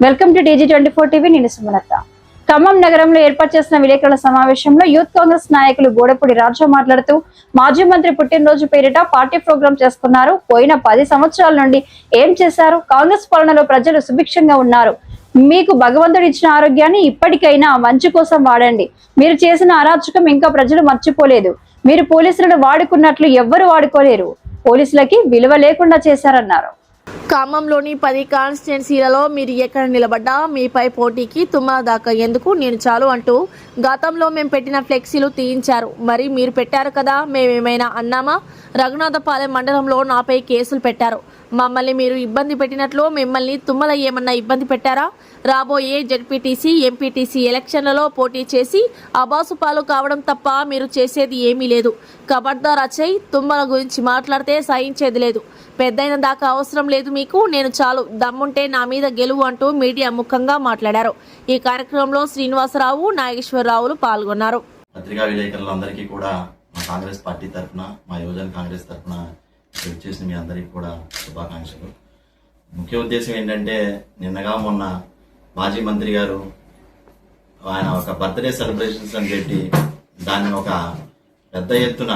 Welcome to DG24 TV. నేను సుమలత. ఖమ్మం నగరంలో ఏర్పాటు చేసిన విలేకరుల సమావేశంలో యూత్ కాంగ్రెస్ నాయకులు గోడపూడి రాజా మాట్లాడుతూ మాజీ మంత్రి పుట్టినరోజు పేరిట పార్టీ ప్రోగ్రాం చేసుకున్నారు. పోయిన 10 సంవత్సరాల నుండి ఏం చేశారు? కాంగ్రెస్ పాలనలో ప్రజలు సుభిక్షంగా ఉన్నారు. మీకు భగవంతుడు ఇచ్చిన ఆరోగ్యాన్ని ఇప్పటికైనా మంచి కోసం వాడండి. మీరు చేసిన అరాచకం ఇంకా ప్రజలు మర్చిపోలేదు. మీరు పోలీసులను వాడుకున్నట్లు ఎవ్వరు వాడుకోలేరు. పోలీసులకి విలువ లేకుండా చేశారన్నారు. ఖమ్మంలోని 10 కాన్స్టిట్యున్సీలలో మీరు ఎక్కడ నిలబడ్డా మీపై పోటీకి తుమ్మల దాకా ఎందుకు, నేను చాలు అంటూ గతంలో మేము పెట్టిన ఫ్లెక్సీలు తీయించారు. మరి మీరు పెట్టారు కదా, మేమేమైనా అన్నామా? రఘునాథపాలెం మండలంలో నాపై కేసులు పెట్టారు. మమ్మల్ని మీరు ఇబ్బంది పెట్టినట్లు మిమ్మల్ని తుమ్మల ఏమన్నా ఇబ్బంది పెట్టారా? రాబోయే జడ్పీటీసీ, ఎంపీటీసీ ఎలక్షన్లలో పోటీ చేసి అబాసుపాలు కావడం తప్ప మీరు చేసేది ఏమీ లేదు. ఖబర్దార్ అజయ్, తుమ్మల గురించి మాట్లాడితే సహించేది లేదు. పెద్దయిన దాకా అవసరం లేదు మీకు, నేను చాలు, దమ్ముంటే నా మీద గెలువు అంటూ మీడియా ముఖంగా మాట్లాడారు. ఈ కార్యక్రమంలో శ్రీనివాసరావు, నాగేశ్వరరావులు పాల్గొన్నారు. పత్రికా విలేకరులందరికీ కూడా మా కాంగ్రెస్ పార్టీ తరఫున, మా యువజన కాంగ్రెస్ తరఫున చేసిన మీ అందరికీ కూడా శుభాకాంక్షలు. ముఖ్య ఉద్దేశం ఏంటంటే, నిన్నగా మొన్న మాజీ మంత్రి గారు ఆయన ఒక బర్త్డే సెలబ్రేషన్స్ అని చెప్పి దాన్ని ఒక పెద్ద ఎత్తున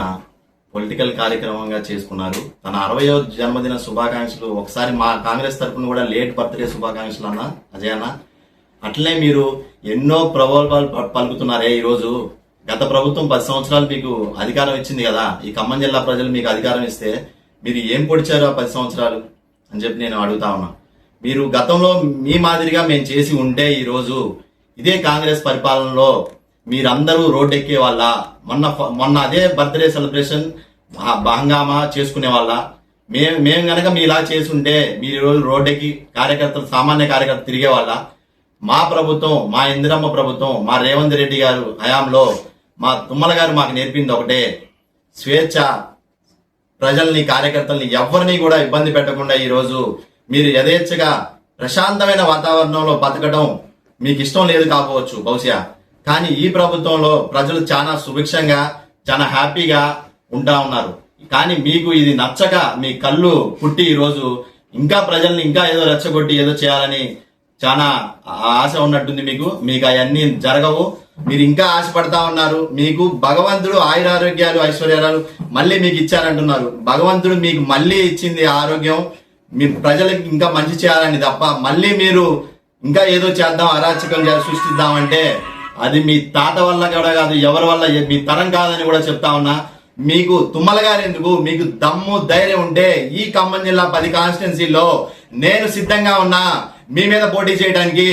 పొలిటికల్ కార్యక్రమంగా చేసుకున్నారు. తన 60వ జన్మదిన శుభాకాంక్షలు ఒకసారి మా కాంగ్రెస్ తరఫున కూడా లేట్ బర్త్డే శుభాకాంక్షలు అన్న అజయ్ అన్న. అట్లనే మీరు ఎన్నో ప్రలోభాలు పలుకుతున్నారే. ఈరోజు గత ప్రభుత్వం 10 సంవత్సరాలు మీకు అధికారం ఇచ్చింది కదా, ఈ ఖమ్మం జిల్లా ప్రజలు మీకు అధికారం ఇస్తే మీరు ఏం పొడిచారు ఆ 10 సంవత్సరాలు అని చెప్పి నేను అడుగుతా ఉన్నా. మీరు గతంలో మీ మాదిరిగా మేము చేసి ఉంటే ఈరోజు ఇదే కాంగ్రెస్ పరిపాలనలో మీరందరూ రోడ్డు ఎక్కే వాళ్ళ, మొన్న అదే బర్త్డే సెలబ్రేషన్ హంగామా చేసుకునే వాళ్ళ. మేము గనక మీ ఇలా చేసుంటే మీరు ఈరోజు రోడ్డెక్కి కార్యకర్తలు, సామాన్య కార్యకర్తలు తిరిగే వాళ్ళ. మా ప్రభుత్వం, మా ఇందిరమ్మ ప్రభుత్వం, మా రేవంత్ రెడ్డి గారు హయాంలో మా తుమ్మల గారు మాకు నేర్పింది ఒకటే, స్వేచ్ఛ. ప్రజల్ని, కార్యకర్తల్ని ఎవరిని కూడా ఇబ్బంది పెట్టకుండా ఈరోజు మీరు యథేచ్ఛగా ప్రశాంతమైన వాతావరణంలో బతకడం మీకు ఇష్టం లేదు కాకపోవచ్చు బహుశా, కానీ ఈ ప్రభుత్వంలో ప్రజలు చాలా సుభిక్షంగా, చాలా హ్యాపీగా ఉంటా ఉన్నారు. కానీ మీకు ఇది నచ్చక మీ కళ్ళు పుట్టి ఈరోజు ఇంకా ప్రజల్ని ఇంకా ఏదో రెచ్చగొట్టి ఏదో చేయాలని చాలా ఆశ ఉన్నట్టుంది మీకు అవన్నీ జరగవు. మీరు ఇంకా ఆశపడతా ఉన్నారు. మీకు భగవంతుడు ఆయురారోగ్యాలు, ఐశ్వర్యాలు మళ్ళీ మీకు ఇచ్చారంటున్నారు. భగవంతుడు మీకు మళ్ళీ ఇచ్చింది ఆరోగ్యం, మీ ప్రజలకు ఇంకా మంచి చేయాలని తప్ప మళ్ళీ మీరు ఇంకా ఏదో చేద్దాం, అరాచకం సృష్టిద్దామంటే అది మీ తాత వల్ల కూడా కాదు, ఎవరి వల్ల, మీ తరం కాదని కూడా చెప్తా ఉన్నా. మీకు తుమ్మల గారు ఎందుకు? మీకు దమ్ము ధైర్యం ఉంటే ఈ ఖమ్మం జిల్లా 10 కాన్స్టిట్యున్సీల్లో నేను సిద్ధంగా ఉన్నా మీ మీద పోటీ చేయడానికి.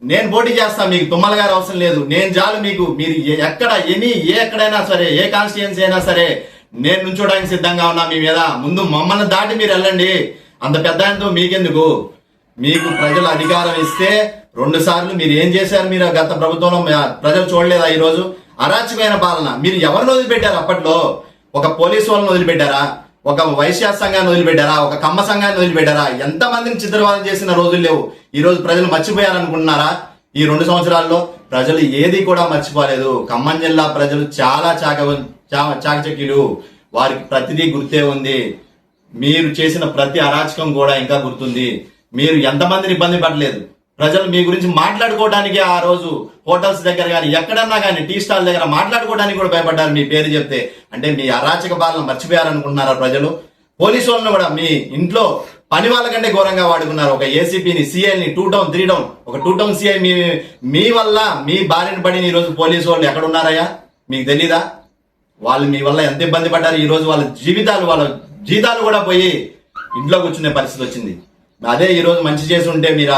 నేను పోటీ చేస్తా, మీకు తుమ్మల గారు అవసరం లేదు. నేను చాలు మీకు. మీరు ఎక్కడ ఎక్కడైనా సరే, ఏ కాన్స్టిట్యున్సీ అయినా సరే నేను నుంచోడానికి సిద్ధంగా ఉన్నా మీ మీద. ముందు మమ్మల్ని దాటి మీరు వెళ్ళండి. అంత పెద్ద ఆయనతో మీకెందుకు? మీకు ప్రజలు అధికారం ఇస్తే 2 సార్లు మీరు ఏం చేశారు? మీరు గత ప్రభుత్వంలో ప్రజలు చూడలేదా? ఈరోజు అరాచకమైన పాలన. మీరు ఎవరిని వదిలిపెట్టారు? అప్పట్లో ఒక పోలీసు వాళ్ళని వదిలిపెట్టారా? ఒక వైశ్య సంఘాన్ని వదిలిపెట్టారా? ఒక కమ్మ సంఘాన్ని వదిలిపెట్టారా? ఎంతమందిని చిత్రవాదం చేసిన రోజులు లేవు. ఈ రోజు ప్రజలు మర్చిపోయారనుకుంటున్నారా? ఈ 2 సంవత్సరాల్లో ప్రజలు ఏది కూడా మర్చిపోలేదు. ఖమ్మం జిల్లా ప్రజలు చాలా చాకచక్యులు. వారికి ప్రతిదీ గుర్తే ఉంది. మీరు చేసిన ప్రతి అరాచకం కూడా ఇంకా గుర్తుంది. మీరు ఎంతమందిని ఇబ్బంది పడలేదు. ప్రజలు మీ గురించి మాట్లాడుకోవడానికి ఆ రోజు హోటల్స్ దగ్గర కానీ ఎక్కడన్నా కానీ టీ స్టాల్ దగ్గర మాట్లాడుకోవడానికి కూడా భయపడ్డారు మీ పేరు చెప్తే. అంటే మీ అరాచక పాలన మర్చిపోయారనుకుంటున్నారా ప్రజలు? పోలీసు వాళ్ళని కూడా మీ ఇంట్లో పని వాళ్ళ కంటే ఘోరంగా వాడుకున్నారు. ఒక ఏసీపీని, సిఐని 2 టౌన్ 3 టౌన్, ఒక 2 టౌన్ సిఐ మీ వల్ల, మీ బారిన పడిన ఈరోజు పోలీసు వాళ్ళు ఎక్కడ ఉన్నారయ్యా? మీకు తెలీదా? వాళ్ళు మీ వల్ల ఎంత ఇబ్బంది పడ్డారు. ఈ రోజు వాళ్ళ జీతాలు కూడా పోయి ఇంట్లో కూర్చునే పరిస్థితి వచ్చింది. అదే ఈ రోజు మంచి చేసి ఉంటే మీరు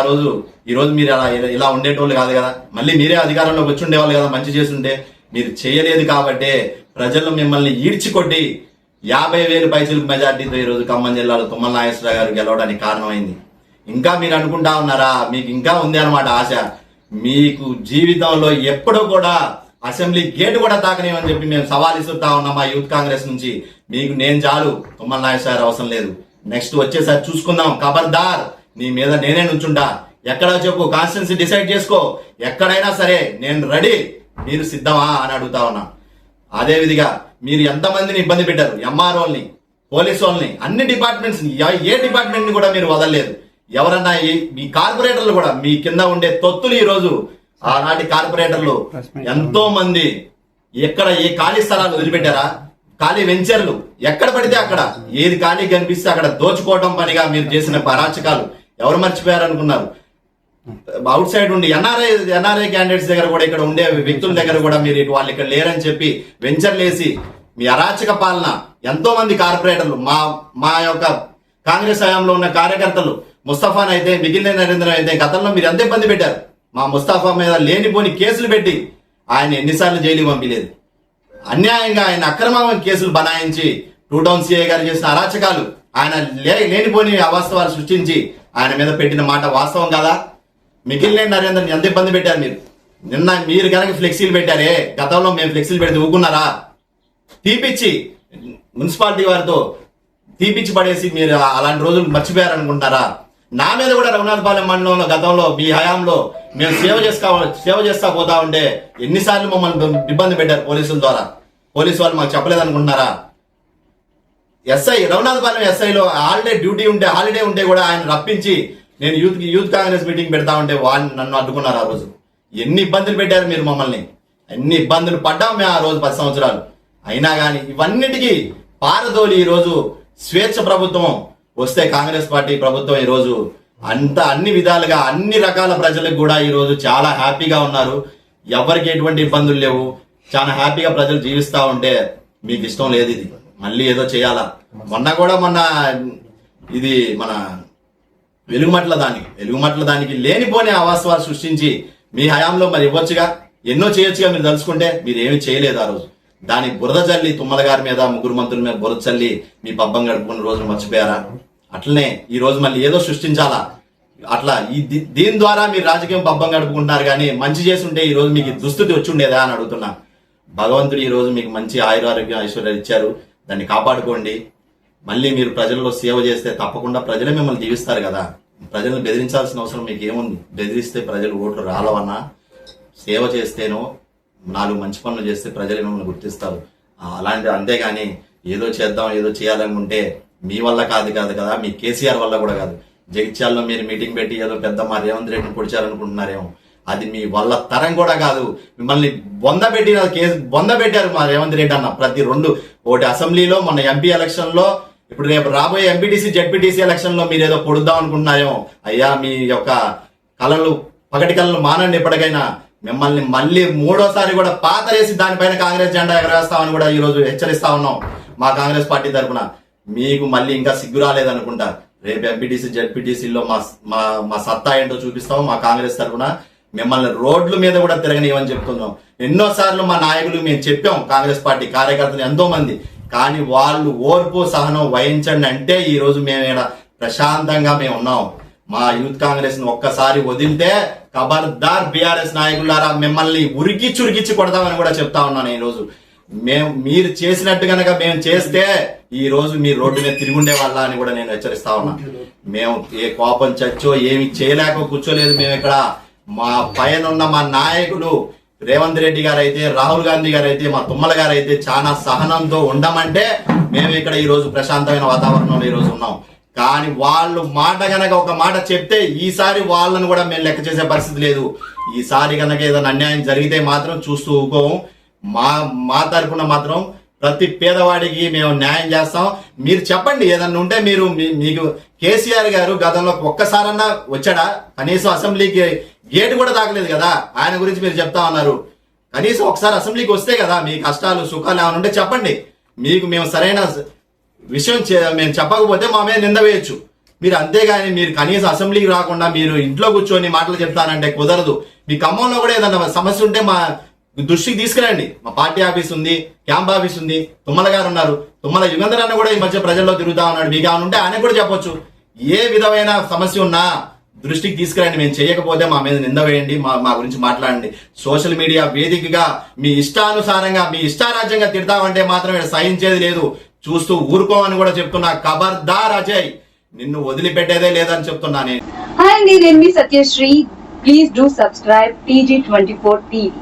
ఈ రోజు మీరు ఇలా ఉండేటోళ్ళు కాదు కదా. మళ్ళీ మీరే అధికారంలోకి వచ్చి ఉండేవాళ్ళు కదా. మంచి చేసి ఉంటే మీరు చేయలేదు కాబట్టే ప్రజలు మిమ్మల్ని ఈడ్చికొట్టి 50,000 పైసలకు మెజార్టీతో ఈ రోజు ఖమ్మం జిల్లాలో తుమ్మల నాగేశ్వరరావు గారు గెలవడానికి కారణమైంది. ఇంకా మీరు అనుకుంటా ఉన్నారా? మీకు ఇంకా ఉంది అన్నమాట ఆశ. మీకు జీవితంలో ఎప్పుడూ కూడా అసెంబ్లీ గేటు కూడా తాకనేమని చెప్పి మేము సవాల్ ఇస్తుంటా ఉన్నాం మా యూత్ కాంగ్రెస్ నుంచి. మీకు నేను చాలు, తుమ్మల నాగేశ్వరరావు అవసరం లేదు. నెక్స్ట్ వచ్చేసారి చూసుకుందాం. ఖబర్దార్, నీ మీద నేనే నుంచుంటా. ఎక్కడా చెప్పు, కాన్స్టిట్యున్సీ డిసైడ్ చేసుకో. ఎక్కడైనా సరే నేను రెడీ. మీరు సిద్ధమా అని అడుగుతా ఉన్నా. అదే విధిగా మీరు ఎంతమందిని ఇబ్బంది పెట్టారు? ఎంఆర్ఓల్ని, పోలీసు వాళ్ళని, అన్ని డిపార్ట్మెంట్స్, ఏ డిపార్ట్మెంట్ ని కూడా మీరు వదలలేదు. ఎవరన్నా మీ కార్పొరేటర్లు కూడా మీ కింద ఉండే తొత్తులు ఈ రోజు ఆనాటి కార్పొరేటర్లు ఎంతో మంది ఎక్కడ ఏ ఖాళీ స్థలాలు వదిలిపెట్టారా? ఖాళీ వెంచర్లు ఎక్కడ పడితే అక్కడ ఏది ఖాళీ కనిపిస్తే అక్కడ దోచుకోవడం పనిగా మీరు చేసిన అరాచకాలు ఎవరు మర్చిపోయారనుకున్నారు? అవుట్ సైడ్ ఉండి ఎన్ఆర్ఐ క్యాండిడేట్స్ దగ్గర కూడా ఇక్కడ ఉండే వ్యక్తుల దగ్గర కూడా మీరు వాళ్ళు ఇక్కడ లేరని చెప్పి వెంచర్లు వేసి మీ అరాచక పాలన ఎంతో మంది కార్పొరేటర్లు మా యొక్క కాంగ్రెస్ హయాంలో ఉన్న కార్యకర్తలు ముస్తఫాన్ అయితే మిగిలిన నరేంద్ర అయితే గతంలో మీరు ఎంత ఇబ్బంది పెట్టారు. మా ముస్తఫా మీద లేనిపోని కేసులు పెట్టి ఆయన ఎన్నిసార్లు జైలుకి పంపించలేదు. అన్యాయంగా ఆయన అక్రమ కేసులు బనాయించి 2 టౌన్ సిఐ గారు చేసిన అరాచకాలు ఆయన లేనిపోని అవాస్తవాలు సృష్టించి ఆయన మీద పెట్టిన మాట వాస్తవం కదా? మిగిలిన నరేంద్రని ఎంత ఇబ్బంది పెట్టారు మీరు. నిన్న మీరు కనుక ఫ్లెక్సీలు పెట్టారే, గతంలో మేము ఫ్లెక్సీలు పెడితే ఊకున్నారా? తీపిచ్చి మున్సిపాలిటీ వారితో తీపిచ్చి పడేసి మీరు అలాంటి రోజులు మర్చిపోయారనుకుంటారా? నా మీద కూడా రఘునాథపాలెం మండలంలో గతంలో మీ హయాంలో మేము సేవ చేస్తా పోతా ఉంటే ఎన్నిసార్లు మమ్మల్ని ఇబ్బంది పెట్టారు పోలీసుల ద్వారా. పోలీసు వాళ్ళు మాకు చెప్పలేదనుకుంటున్నారా? ఎస్ఐ రఘునాథపాలెం ఎస్ఐలో హాలిడే ఉంటే కూడా ఆయన రప్పించి నేను యూత్ కాంగ్రెస్ మీటింగ్ పెడతా ఉంటే వాళ్ళు నన్ను అడ్డుకున్నారు. ఆ రోజు ఎన్ని ఇబ్బందులు పెట్టారు మీరు మమ్మల్ని. ఎన్ని ఇబ్బందులు పడ్డాం మేము ఆ రోజు 10 సంవత్సరాలు. అయినా కానీ ఇవన్నిటికీ పారదోలి ఈరోజు స్వేచ్ఛ ప్రభుత్వం వస్తే కాంగ్రెస్ పార్టీ ప్రభుత్వం ఈరోజు అన్ని విధాలుగా అన్ని రకాల ప్రజలకు కూడా ఈరోజు చాలా హ్యాపీగా ఉన్నారు. ఎవరికి ఎటువంటి ఇబ్బందులు లేవు. చాలా హ్యాపీగా ప్రజలు జీవిస్తా ఉంటే మీకు ఇష్టం లేదు. ఇది మళ్ళీ ఏదో చేయాలా? మొన్న ఇది మన వెలుగుమట్ల దానికి లేనిపోని అవాస్తవాలు సృష్టించి మీ హయాంలో మరి ఇవ్వచ్చుగా, ఎన్నో చేయొచ్చుగా. మీరు తలుచుకుంటే మీరు ఏమి చేయలేదు. ఆ రోజు దానికి బురద చల్లి తుమ్మల గారి మీద 3 మంత్రుల మీద బురద చల్లి మీ పబ్బం గడుపుకున్న రోజులు మర్చిపోయారా? అట్లనే ఈ రోజు మళ్ళీ ఏదో సృష్టించాలా? అట్లా దీని ద్వారా మీరు రాజకీయం పబ్బం గడుపుకుంటున్నారు. కానీ మంచి చేసి ఉంటే ఈ రోజు మీకు దుస్థితి వచ్చి ఉండేదా అని అడుగుతున్నా. భగవంతుడు ఈ రోజు మీకు మంచి ఆయురారోగ్యం ఐశ్వర్యాలు ఇచ్చారు. దాన్ని కాపాడుకోండి. మళ్ళీ మీరు ప్రజల్లో సేవ చేస్తే తప్పకుండా ప్రజలే మిమ్మల్ని దీవిస్తారు కదా. ప్రజలను బెదిరించాల్సిన అవసరం మీకు ఏముంది? బెదిరిస్తే ప్రజలు ఓట్లు రాలవన్నా, సేవ చేస్తేనో 4 మంచి పనులు చేస్తే ప్రజలు మిమ్మల్ని గుర్తిస్తారు. అంతేగాని ఏదో చేద్దాం ఏదో చేయాలనుకుంటే మీ వల్ల కాదు కదా, మీ కేసీఆర్ వల్ల కూడా కాదు. జగిత్యాల్లో మీరు మీటింగ్ పెట్టి ఏదో పెద్ద మా రేవంత్ రెడ్డిని పొడిచారనుకుంటున్నారేమో, అది మీ వల్ల తరం కూడా కాదు. మిమ్మల్ని బొంద పెట్టారు మా రేవంత్ రెడ్డి అన్న. ప్రతి 2 ఒకటి అసెంబ్లీలో, మొన్న ఎంపీ ఎలక్షన్ లో, ఇప్పుడు రేపు రాబోయే ఎంపీటీసీ జెడ్పీటీసీ ఎలక్షన్ లో మీరు ఏదో పొడుద్దాం అనుకుంటున్నారేమో. అయ్యా మీ యొక్క పగటి కళలు మానండి. ఎప్పటికైనా మిమ్మల్ని మళ్ళీ 3వ సారి కూడా పాతరేసి దానిపైన కాంగ్రెస్ జెండా ఎగరేస్తామని కూడా ఈ రోజు హెచ్చరిస్తా ఉన్నాం మా కాంగ్రెస్ పార్టీ తరఫున. మీకు మళ్ళీ ఇంకా సిగ్గు రాలేదనుకుంటా. రేపు ఎంపీటీసీ జెడ్పీటీసీలో మా సత్తా ఏంటో చూపిస్తాం. మా కాంగ్రెస్ తరఫున మిమ్మల్ని రోడ్ల మీద కూడా తిరగనివ్వని చెప్తున్నాం. ఎన్నోసార్లు మా నాయకులు మేము చెప్పాం, కాంగ్రెస్ పార్టీ కార్యకర్తలు ఎంతో మంది. కానీ వాళ్ళు ఓర్పు సహనం వహించండి అంటే ఈ రోజు మేము ఇక్కడ ప్రశాంతంగా మేము ఉన్నాం. మా యూత్ కాంగ్రెస్ ను ఒక్కసారి వదిలితే ఖబర్దార్ బీఆర్ఎస్ నాయకులారా మిమ్మల్ని ఉరికిచ్చి కొడతామని కూడా చెప్తా ఉన్నాను. ఈ రోజు మీరు చేసినట్టు గనక మేము చేస్తే ఈ రోజు మీరు రోడ్డు మీద తిరుగుండే వాళ్ళ అని కూడా నేను హెచ్చరిస్తా ఉన్నా. మేము ఏ కోపం చచ్చో ఏమి చేయలేక కూర్చోలేదు. మేము ఇక్కడ మా పైన ఉన్న మా నాయకులు రేవంత్ రెడ్డి గారు అయితే, రాహుల్ గాంధీ గారు అయితే, మా తుమ్మల గారు అయితే చాలా సహనంతో ఉండమంటే మేము ఇక్కడ ఈ రోజు ప్రశాంతమైన వాతావరణంలో ఈ రోజు ఉన్నాం. కానీ వాళ్ళు మాట గనక ఒక మాట చెప్తే ఈసారి వాళ్ళను కూడా మేము లెక్క చేసే పరిస్థితి లేదు. ఈసారి గనక ఏదైనా అన్యాయం జరిగితే మాత్రం చూస్తూ ఊకోము. మా తరఫున మాత్రం ప్రతి పేదవాడికి మేము న్యాయం చేస్తాం. మీరు చెప్పండి ఏదన్నా ఉంటే. మీకు కేసీఆర్ గారు గతంలో ఒక్కసారన్నా వచ్చాడా? కనీసం అసెంబ్లీకి గేటు కూడా తాకలేదు కదా. ఆయన గురించి మీరు చెప్తా ఉన్నారు. కనీసం ఒకసారి అసెంబ్లీకి వస్తే కదా మీ కష్టాలు సుఖాలు ఏమైనా ఉంటే చెప్పండి. మేము సరైన విషయం మేము చెప్పకపోతే మా మీద నింద వేయచ్చు మీరు. అంతేగాని మీరు కనీసం అసెంబ్లీకి రాకుండా మీరు ఇంట్లో కూర్చొని మాటలు చెప్తానంటే కుదరదు. మీ ఖమ్మంలో కూడా ఏదన్నా సమస్య ఉంటే మా దృష్టికి తీసుకురండి. మా పార్టీ ఆఫీస్ ఉంది, క్యాంప్ ఆఫీస్ ఉంది, తుమ్మల గారు ఉన్నారు. తుమ్మల యుగంధర్ అన్న కూడా ఈ మధ్య ప్రజల్లో తిరుగుతా ఉన్నాడు. మీకు ఏమైనా ఉంటే ఆయన కూడా చెప్పొచ్చు. ఏ విధమైన సమస్య ఉన్నా దృష్టికి తీసుకురండి. మేము చేయకపోతే మా మీద నింద వేయండి, మా గురించి మాట్లాడండి. సోషల్ మీడియా వేదికగా మీ ఇష్టానుసారంగా మీ ఇష్టారాజ్యంగా తిడతామంటే మాత్రం ఇక్కడ సహించేది లేదు. చూస్తూ ఊరుకోమని కూడా చెప్తున్నా. ఖబర్దార్ అజయ్, నిన్ను వదిలిపెట్టేదే లేదని చెప్తున్నా నేను. హాయ్ అండి, నేను మీ Satyasri. Please do subscribe TG24 TV.